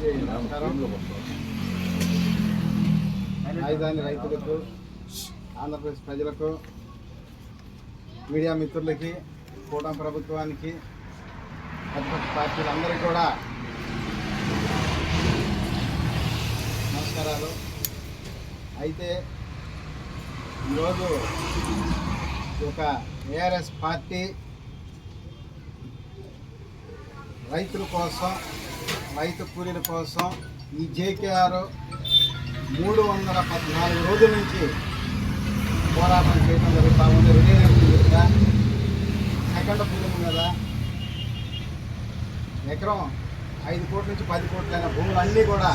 అందరికీ నమస్కారం. రాజధాని రైతులకు, ఆంధ్రప్రదేశ్ ప్రజలకు, మీడియా మిత్రులకి, కూటమి ప్రభుత్వానికి, ప్రతిపక్ష పార్టీలందరికీ కూడా నమస్కారాలు. అయితే ఈరోజు ఒక ఏఆర్ఎస్ పార్టీ రైతుల కోసం, రైతు కూలీల కోసం ఈ జేకేఆర్ 314 రోజుల నుంచి పోరాటం చేయడం జరుగుతూ ఉంది. సెకండ్ పూలింగ్ మీద ఎకరం 5 కోట్ల నుంచి 10 కోట్లైన భూములన్నీ కూడా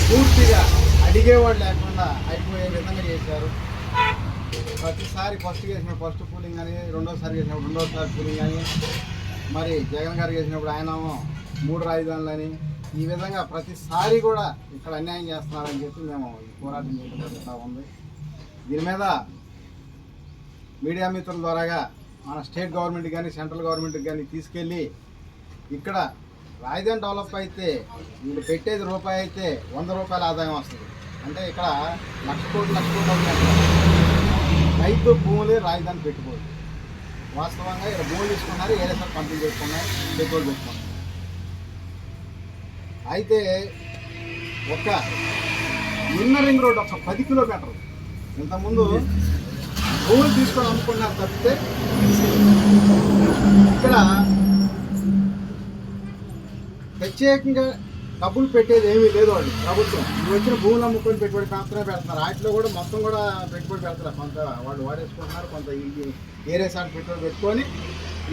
పూర్తిగా అడిగేవాడు లేకుండా అయిపోయే విధంగా చేశారు. ప్రతిసారి ఫస్ట్ చేసినప్పుడు ఫస్ట్ పూలింగ్ అని, రెండోసారి చేసినప్పుడు రెండోసారి పూలింగ్ అని, మరి జగన్ గారు చేసినప్పుడు ఆయన 3 రాజధానులని, ఈ విధంగా ప్రతిసారి కూడా ఇక్కడ అన్యాయం చేస్తున్నారని చెప్పి మేము ఈ పోరాటం చేయడం జరుగుతూ ఉంది. దీని మీద మీడియా మిత్రుల ద్వారాగా మన స్టేట్ గవర్నమెంట్ కానీ సెంట్రల్ గవర్నమెంట్కి కానీ తీసుకెళ్ళి ఇక్కడ రాజధాని డెవలప్ అయితే వీళ్ళు పెట్టేది రూపాయి అయితే 100 రూపాయల ఆదాయం వస్తుంది. అంటే ఇక్కడ లక్ష కోట్లు రైతు భూములే రాజధాని పెట్టుకోవాలి. వాస్తవంగా ఇక్కడ భూములు తీసుకున్నారు, ఏరేసారి పంపిణీ చేసుకున్నారు, పెట్టుబడి పెట్టుకున్నారు. అయితే ఒక ఇన్నర్ రింగ్ రోడ్ ఒక 10 కిలోమీటర్లు ఇంతకుముందు భూములు తీసుకొని అమ్ముకున్నారు తప్పితే ఇక్కడ ప్రత్యేకంగా డబ్బులు పెట్టేది ఏమీ లేదు. వాళ్ళు ప్రభుత్వం వచ్చిన భూములు అమ్ముకొని పెట్టుబడి మాత్రమే పెడుతున్నారు. వాటిలో కూడా మొత్తం కూడా పెట్టుబడి పెడతారు. కొంత వాళ్ళు వాడేసుకుంటున్నారు, కొంత ఏరేసారి పెట్టుబడి పెట్టుకొని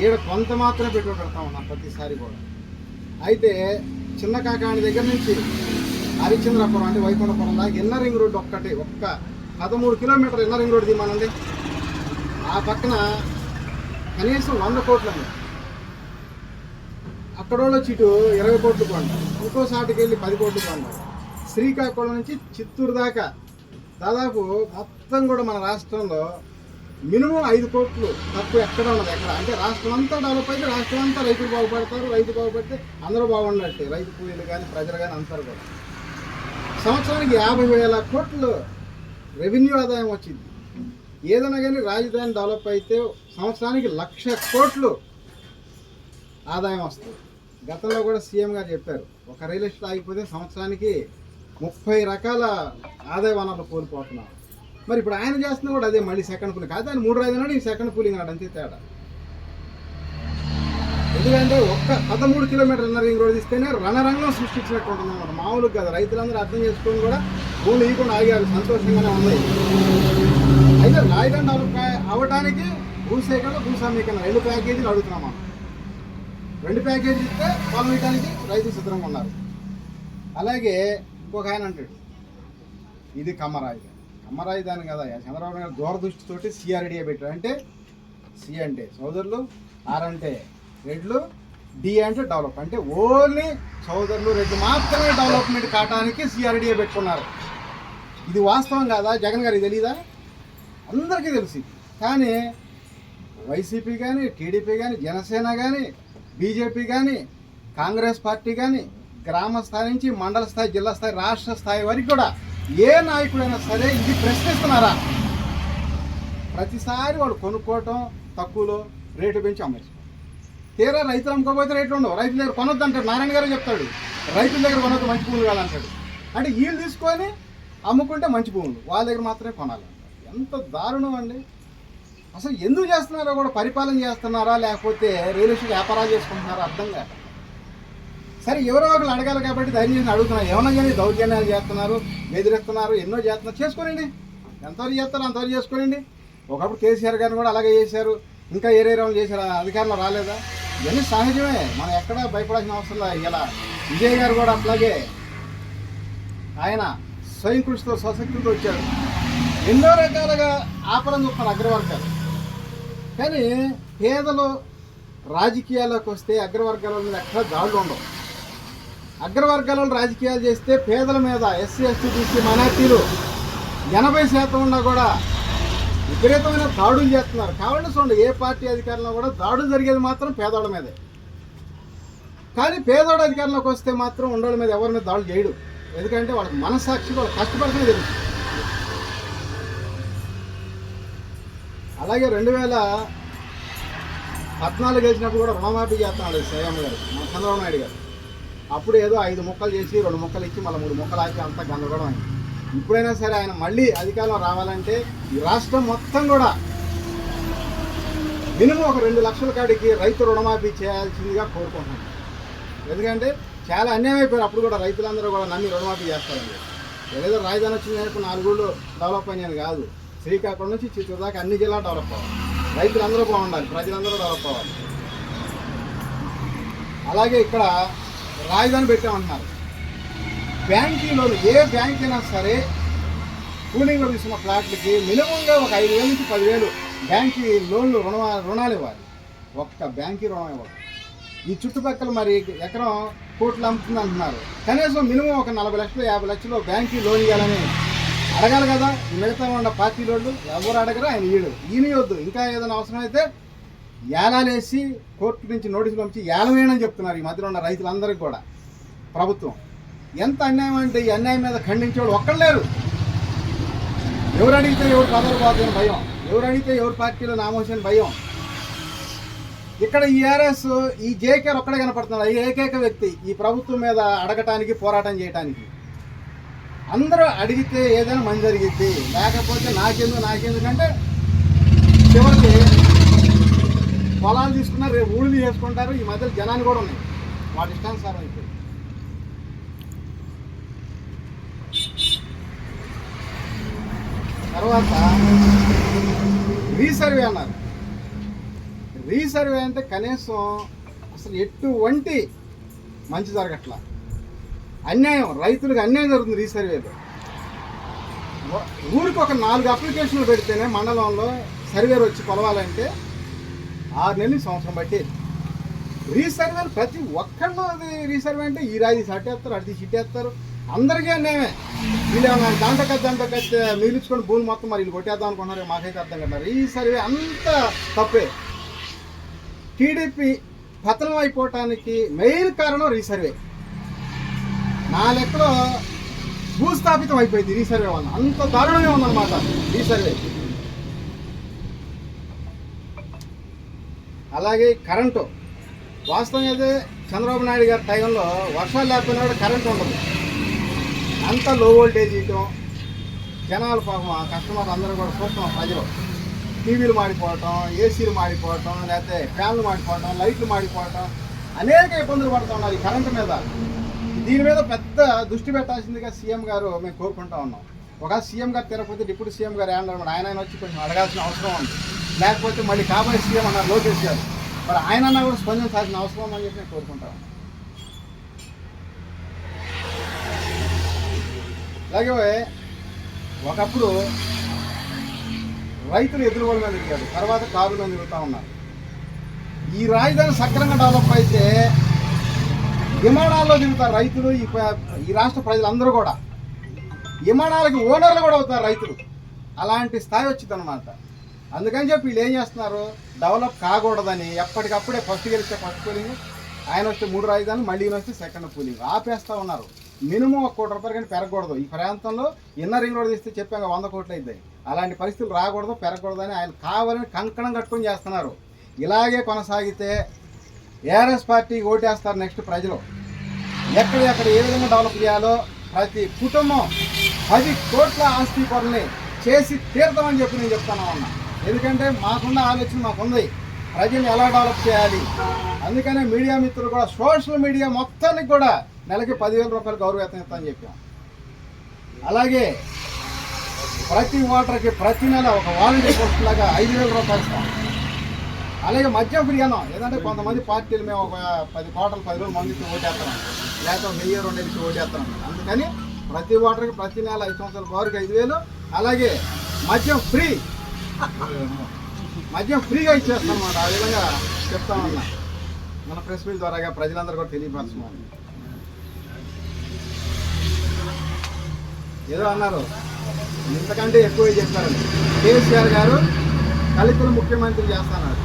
ఈడ కొంత మాత్రమే పెట్టుబడి పెడతా ఉన్నారు ప్రతిసారి కూడా. అయితే చిన్న కాకాణి దగ్గర నుంచి హరిశ్చంద్రపురం అంటే వైకుంఠపురం దాకా ఇన్నర్ రింగ్ రోడ్డు ఒక్క 13 కిలోమీటర్ల ఇన్నర్ రింగ్ రోడ్డు తీమానండి. ఆ పక్కన కనీసం 100 కోట్లండి. అక్కడోళ్ళు వచ్చి ఇటు 20 కోట్లు కొన్నారు, ఇంకో సాటికి వెళ్ళి 10 కోట్లు కొన్నారు. శ్రీకాకుళం నుంచి చిత్తూరు దాకా దాదాపు మొత్తం కూడా మన రాష్ట్రంలో మినిమం 5 కోట్లు తక్కువ ఎక్కడ ఉన్నది ఎక్కడ. అంటే రాష్ట్రం అంతా డెవలప్ అయితే రాష్ట్రం అంతా రైతులు బాగుపడతారు, రైతు బాగుపడితే అందరూ బాగున్నట్టే, రైతు కూలీలు కానీ ప్రజలు కానీ అందరూ కూడా. సంవత్సరానికి 50,000 కోట్లు రెవెన్యూ ఆదాయం వచ్చింది. ఏదైనా కానీ రాజధాని డెవలప్ అయితే సంవత్సరానికి 1,00,000 కోట్లు ఆదాయం వస్తుంది. గతంలో కూడా సీఎం గారు చెప్పారు, ఒక రియల్ ఎస్టేట్ ఆగిపోతే సంవత్సరానికి 30 రకాల ఆదాయ వనరులు కోల్పోతున్నారు. మరి ఇప్పుడు ఆయన చేస్తున్నా కూడా అదే, మళ్ళీ సెకండ్ పూలింగ్ కాదు, ఆయన 3 రాజధానులు ఈ సెకండ్ పూలింగ్ అన్నాడు, అంతే తేడా. ఎందుకంటే ఒక్క 13 కిలోమీటర్ల ఇన్నర్ రింగ్ రోడ్ తీస్తేనే రణరంగం సృష్టించినట్టు ఉంటుంది అన్నమాట. మామూలు కదా, రైతులందరూ అర్థం చేసుకొని కూడా భూములు ఇవ్వకుండా ఆగారు, సంతోషంగానే ఉన్నాయి. అయితే రాజధాని డెవలప్ అవ్వడానికి భూసేకరణ, భూస్వామీకరణ 2 ప్యాకేజీలు అడుగుతున్నాం మనం. 2 ప్యాకేజీలు ఇస్తే పొలం వేయడానికి రైతులు సిద్ధంగా ఉన్నారు. అలాగే ఇంకొక ఆయన అంటాడు, ఇది కమ్మరాజధాని కదా, చంద్రబాబు నాయుడు దూరదృష్టితోటి సిఆర్డీఏ పెట్టారు. అంటే సి అంటే సోదరులు, ఆర్ అంటే రెడ్లు, డి అంటే డెవలప్. అంటే ఓన్లీ సోదరులు రెడ్లు మాత్రమే డెవలప్మెంట్ కావడానికి సిఆర్డీఏ పెట్టుకున్నారు. ఇది వాస్తవం కాదా? జగన్ గారికి తెలీదా? అందరికీ తెలిసి. కానీ వైసీపీ కానీ, టీడీపీ కానీ, జనసేన కానీ, బీజేపీ కానీ, కాంగ్రెస్ పార్టీ కానీ, గ్రామ స్థాయి నుంచి మండల స్థాయి, జిల్లా స్థాయి, రాష్ట్ర స్థాయి వరకు కూడా ఏ నాయకుడైనా సరే ఇది ప్రశ్నిస్తున్నారా? ప్రతిసారి వాళ్ళు కొనుక్కోవటం, తక్కువలో రేటు పెంచి అమ్మేసుకో. తీరా రైతులు అమ్ముకోకపోతే రేట్లు ఉండవు. రైతుల దగ్గర కొనొద్దు అంటాడు, నారాయణ గారు చెప్తాడు, రైతుల దగ్గర కొనొద్దు, మంచి భూములు కాదంటాడు. అంటే వీళ్ళు తీసుకొని అమ్ముకుంటే మంచి భూములు వాళ్ళ దగ్గర మాత్రమే కొనాలి. ఎంత దారుణం అండి! అసలు ఎందుకు చేస్తున్నారో కూడా, పరిపాలన చేస్తున్నారా లేకపోతే రియల్ ఎస్టేట్ వ్యాపారాలు చేసుకుంటున్నారా అర్థం కాదు. సరే ఎవరో ఒకరు అడగాలి కాబట్టి ధైర్యం చేసి అడుగుతున్నారు. ఏమన్నా కానీ దౌర్జన్యాలు చేస్తున్నారు, బెదిరిస్తున్నారు, ఎన్నో చేస్తున్నారు, చేసుకోనండి. ఎంతవరకు చేస్తారో అంతవరకు చేసుకోనండి. ఒకప్పుడు కేసీఆర్ గారిని కూడా అలాగే చేశారు, ఇంకా ఏరేరాలు చేశారు, అధికారంలో రాలేదా? ఇవన్నీ సహజమే, మనం ఎక్కడా భయపడాల్సిన అవసరం లేదు. ఇలా విజయ్ గారు కూడా అట్లాగే ఆయన స్వయం కృషితో, స్వశక్తితో వచ్చారు. ఎన్నో రకాలుగా ఆపరం చూస్తున్నారు అగ్రవర్గాలు. కానీ పేదలు రాజకీయాల్లోకి వస్తే అగ్రవర్గాల మీద ఎక్కడ దాడులు ఉండవు. అగ్రవర్గాలలో రాజకీయాలు చేస్తే పేదల మీద, ఎస్సీ, ఎస్టీ, బీసీ, మైనార్టీలు 80% ఉన్నా కూడా విపరీతమైన దాడులు చేస్తున్నారు. కావాలంటే చూడండి, ఏ పార్టీ అధికారంలో కూడా దాడులు జరిగేది మాత్రం పేదవాళ్ళ మీదే. కానీ పేదోడు అధికారంలోకి వస్తే మాత్రం ఉండోళ్ళ మీద ఎవరి మీద దాడులు చేయడు. ఎందుకంటే వాళ్ళకి మనస్సాక్షి వాళ్ళు కష్టపడుతూనే తెలుసు. అలాగే 2014 గెలిచినప్పుడు కూడా రుణమాఫీ చేస్తున్నాడు సీఎం గారు, మన చంద్రబాబు నాయుడు గారు. అప్పుడు ఏదో 5 ముక్కలు చేసి 2 ముక్కలు ఇచ్చి మళ్ళీ 3 ముక్కలు ఆపి అంతా గందరగోళం అయింది. ఇప్పుడైనా సరే ఆయన మళ్ళీ అధికారంలో రావాలంటే ఈ రాష్ట్రం మొత్తం కూడా మినిమం ఒక 2 లక్షల కాడికి రైతు రుణమాఫీ చేయాల్సిందిగా కోరుకుంటున్నాను. ఎందుకంటే చాలా అన్యాయం అయిపోయారు. అప్పుడు కూడా రైతులందరూ కూడా నమ్మి రుణమాఫీ చేస్తారండి. ఏదో రాజధాని వచ్చింది 4 ఊళ్ళు డెవలప్ అయ్యాను కాదు, శ్రీకాకుళం నుంచి చిత్తూరు దాకా అన్ని జిల్లాలు డెవలప్ అవ్వాలి, రైతులందరూ బాగుండాలి, ప్రజలందరూ డెవలప్ అవ్వాలి. అలాగే ఇక్కడ రాజధాని పెట్టామంటున్నారు. బ్యాంకీలోను ఏ బ్యాంక్ అయినా సరే కూలింగ్లో తీసుకున్న ఫ్లాట్లకి మినిమంగా ఒక 5,000 నుంచి 10,000 బ్యాంకీ లోన్లు రుణాలు ఇవ్వాలి. ఒక్క బ్యాంకీ రుణం ఇవ్వాలి. ఈ చుట్టుపక్కల మరి ఎకరం కోట్లు అమ్ముతుంది అంటున్నారు. కనీసం మినిమం ఒక 40 లక్షలు 50 లక్షలు బ్యాంకీ లోన్ ఇవ్వాలని అడగాలి కదా. ఈ మిగతా ఉన్న పార్టీ లోన్లు ఎవరు అడగరు, ఆయన ఈయనవద్దు. ఇంకా ఏదైనా అవసరమైతే ఏలాలేసి కోర్టు నుంచి నోటీసులు పంపించి ఏలమేయని చెప్తున్నారు ఈ మధ్యలో ఉన్న రైతులందరికీ కూడా ప్రభుత్వం. ఎంత అన్యాయం అంటే ఈ అన్యాయం మీద ఖండించేవాడు ఒక్కళ్ళు లేరు. ఎవరు అడిగితే ఎవరు పదవులు పోతుందని భయం, ఎవరు అడిగితే ఎవరు పార్టీలో నామోషన్ భయం. ఇక్కడ ఈ ఆర్ఎస్ ఈ జేకేఆర్ ఒక్కడే కనపడుతున్నాడు, ఏకైక వ్యక్తి ఈ ప్రభుత్వం మీద అడగటానికి పోరాటం చేయడానికి. అందరూ అడిగితే ఏదైనా మంచి జరిగిద్ది, లేకపోతే నాకెందుకంటే చివరికి పొలాలు తీసుకున్నారు, రేపు ఊళ్ళు చేసుకుంటారు. ఈ మధ్యలో జనాలు కూడా ఉన్నాయి, వాటి ఇష్టానుసారం అయిపోయి. తర్వాత రీసర్వే అన్నారు. రీసర్వే అంటే కనీసం అసలు ఎటువంటి మంచి జరగట్లా, అన్యాయం, రైతులకు అన్యాయం జరుగుతుంది రీసర్వేలో. ఊరికి ఒక 4 అప్లికేషన్లు పెడితేనే మండలంలో సర్వేలు వచ్చి కొలవాలంటే 6 నెలలు సంవత్సరం బట్టేది. రీసర్వేలు ప్రతి ఒక్కళ్ళు అది రీసర్వే అంటే ఈ రాయి సట్టేస్తారు, అడిది చిట్టేస్తారు, అందరికీ అన్యాయమే. వీళ్ళు దాంట్లో కత్తి మిగిలించుకొని భూమి మొత్తం మరి వీళ్ళు కొట్టేద్దాం అనుకున్నారు, మాకైతే అర్థం కట్టారు. ఈ సర్వే అంత తప్పే. టీడీపీ పతనం అయిపోవటానికి మెయిన్ కారణం రీసర్వే. నా లెక్కలో భూస్థాపితం అయిపోయింది రీసర్వే వల్ల. అంత దారుణంగా ఉందన్నమాట రీసర్వే. అలాగే కరెంటు వాస్తవం అయితే చంద్రబాబు నాయుడు గారి టైంలో వర్షాలు లేకపోయినా కూడా కరెంటు ఉండదు. అంత లో వోల్టేజ్ ఇవ్వటం, జనాలు పాపం కస్టమర్లు అందరూ కూడా చూస్తున్నాం. ప్రజలు టీవీలు మాడిపోవటం, ఏసీలు మాడిపోవటం, లేకపోతే ఫ్యాన్లు మాడిపోవటం, లైట్లు మాడిపోవటం, అనేక ఇబ్బందులు పడుతూ ఉన్నారు ఈ కరెంటు మీద. దీని మీద పెద్ద దృష్టి పెట్టాల్సిందిగా సీఎం గారు మేము కోరుకుంటా ఉన్నాం. ఒక సీఎం గారు తిరగకపోతే డిప్యూటీ సీఎం గారు ఏమన్నారు, ఆయన వచ్చి కొంచెం అడగాల్సిన అవసరం ఉంది. లేకపోతే మళ్ళీ కాబోయే సీఎం అన్నారు లోకేష్ గారు, మరి ఆయన కూడా స్పందించాల్సిన అవసరం అని చెప్పి నేను కోరుకుంటాను. అలాగే ఒకప్పుడు రైతులు ఎదురుగోళ్ళ మీద తిరిగారు, తర్వాత కారుల మీద తిరుగుతూ ఉన్నారు. ఈ రాజధాని సక్రమంగా డెవలప్ అయితే విమానాల్లో తిరుగుతారు రైతులు. ఈ రాష్ట్ర ప్రజలందరూ కూడా విమానాలకి ఓనర్లు కూడా అవుతారు రైతులు. అలాంటి స్థాయి వచ్చింది అనమాట. అందుకని చెప్పి వీళ్ళు ఏం చేస్తున్నారు, డెవలప్ కాకూడదని ఎప్పటికప్పుడే ఫస్ట్ గెలిస్తే ఫస్ట్ పూలింగ్, ఆయన వస్తే 3 రాజధానులు, మళ్ళీ ఈయన వస్తే సెకండ్ పూలింగ్ ఆపేస్తూ ఉన్నారు. మినిమం 1 కోటి రూపాయలు కానీ పెరగకూడదు. ఈ ప్రాంతంలో ఇన్నర్ రింగ్ రోడ్ తీస్తే చెప్పాక 100 కోట్లు అవుతాయి. అలాంటి పరిస్థితులు రాకూడదు, పెరగకూడదని ఆయన కావాలని కంకణం కట్టుకొని చేస్తున్నారు. ఇలాగే కొనసాగితే ఏఆర్ఎస్ పార్టీకి ఓటేస్తారు నెక్స్ట్ ప్రజలు. ఎక్కడ ఏ విధంగా డెవలప్ చేయాలో ప్రతి కుటుంబం 10 కోట్ల ఆస్తి పనుల్ని చేసి తీర్థమని చెప్పి నేను చెప్తాను అన్నా. ఎందుకంటే మాకున్న ఆలోచన మాకుంది, ప్రజలు ఎలా డెవలప్ చేయాలి. అందుకనే మీడియా మిత్రులు కూడా సోషల్ మీడియా మొత్తానికి కూడా నెలకి 10,000 రూపాయలు గౌరవేతం ఇస్తామని చెప్పాం. అలాగే ప్రతి ఓటర్కి ప్రతి నెల ఒక వాలంటీర్ పోస్ట్ లాగా 5,000 రూపాయలు ఇస్తాం. అలాగే మద్యం ఫ్రీ అన్నాం. ఏదంటే కొంతమంది పార్టీలు మేము ఒక 10 కోట్ల 10 రోజులు మందికి ఓటేస్తున్నాం, లేకపోతే 1,000-2,000 ఓటేస్తున్నాం. అందుకని ప్రతి ఓటర్కి ప్రతి నెల 5 సంవత్సరాల వారికి 5,000. అలాగే మద్యం ఫ్రీగా ఇచ్చేస్తాం అన్నమాట. ఆ విధంగా చెప్తామన్నా మన ప్రెస్ మీట్ ద్వారాగా ప్రజలందరూ కూడా తెలియపరచమని. ఏదో అన్నారు, ఇంతకంటే ఎక్కువ చెప్పారండి. కేసీఆర్ గారు దళితులు ముఖ్యమంత్రి చేస్తున్నారు.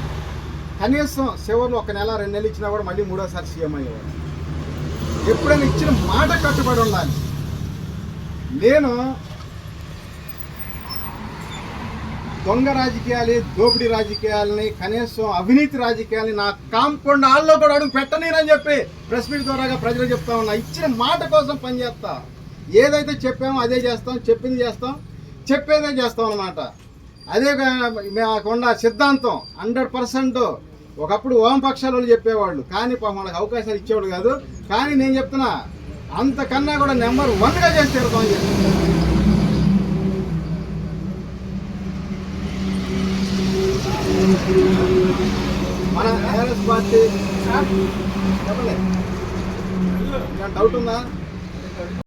కనీసం చివరిలో 1 నెల 2 నెలలు ఇచ్చినా కూడా మళ్ళీ 3వసారి సీఎం అయ్యేవాడు. ఎప్పుడైనా ఇచ్చిన మాట కట్టుబడి ఉండాలి. నేను దొంగ రాజకీయాలు, దోపిడీ రాజకీయాలని, కనీసం అవినీతి రాజకీయాలని నా కాంపౌండ్ హాల్లో కూడా అడుగు పెట్టనీనని చెప్పి ప్రెస్ మీట్ ద్వారాగా ప్రజలకు చెప్తా ఉన్నా. ఇచ్చిన మాట కోసం పనిచేస్తా. ఏదైతే చెప్పామో అదే చేస్తాం, చెప్పింది చేస్తాం, చెప్పేదే చేస్తాం అన్నమాట. అదే మాకున్న సిద్ధాంతం 100%. ఒకప్పుడు వామపక్షాల వాళ్ళు చెప్పేవాళ్ళు, కానీ వాళ్ళకి అవకాశాలు ఇచ్చేవాడు కాదు. కానీ నేను చెప్తున్నా, అంతకన్నా కూడా నెంబర్ 1గా చేసి తీరుతామని చెప్పి. మన టీఆర్ఎస్ పార్టీ చెప్పలేదు, డౌట్ ఉందా?